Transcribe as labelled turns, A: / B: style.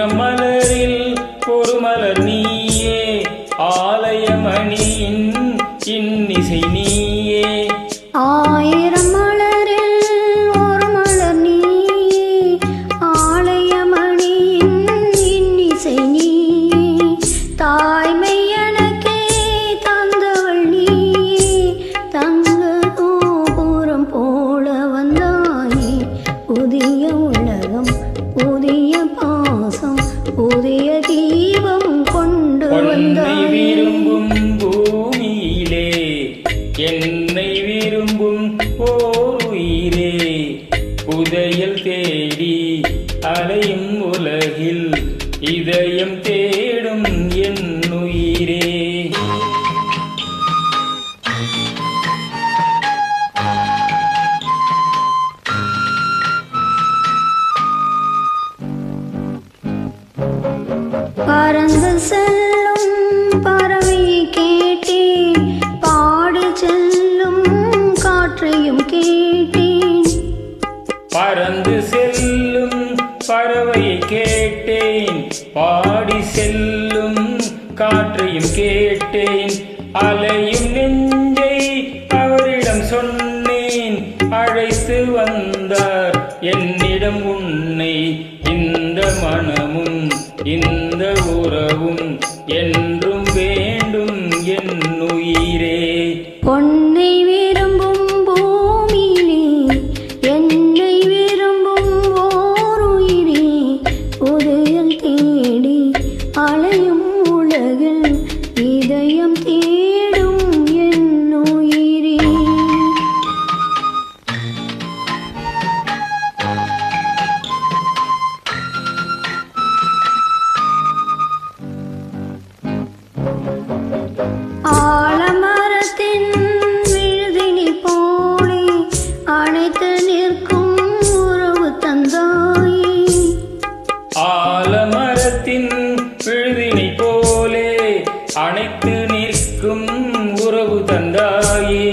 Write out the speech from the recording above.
A: ஆயிரம் மலரில் ஒரு மலர் நீயே, ஆலயமணியின் இன்னிசை நீயே.
B: ஆயிரம் மலரில் ஒரு மலர் நீயே, ஆலயமணியின் இன்னிசை நீயே. தாய்மை எனக்கே தந்தவள் நீயே, தங்க கோபுரம் போல வந்தாயே. புதிய உலகம், புதிய பாசம், புதிய தீபம் கொண்டு வந்தாயே.
A: விரும்பும் பூமியிலே என்னை விரும்பும் ஓர் உயிரே, புதையல் தேடி அலையும் உலகில் இதயம் தேடும் என் உயிரே.
B: பறந்து செல்லும் பறவையை கேட்டேன், பாடி செல்லும் காற்றையும் கேட்டேன்.
A: பறந்து செல்லும் பறவையை கேட்டேன், பாடி செல்லும் காற்றையும் கேட்டேன். அலையும் நெஞ்சை அவரிடம் சொன்னேன், அழைத்து வந்தார் என்னிடம் உன்னை. இந்த மனமும் இந்த உறவும் என்றும் வேண்டும் என் உயிரே.
B: பொன்னை விரும்பும் பூமியிலே என்னை விரும்பும் ஓர் உயிரே, புதையல் தேடி அலையும் உலகில் இதயம் தேடும் என் உயிரே. ஆலமரத்தின் விழுதினி போலே அணைத்து நிற்கும் உறவு தந்தாயே.
A: ஆலமரத்தின் விழுதினை போலே அணைத்து நிற்கும் உறவு தந்தாயே.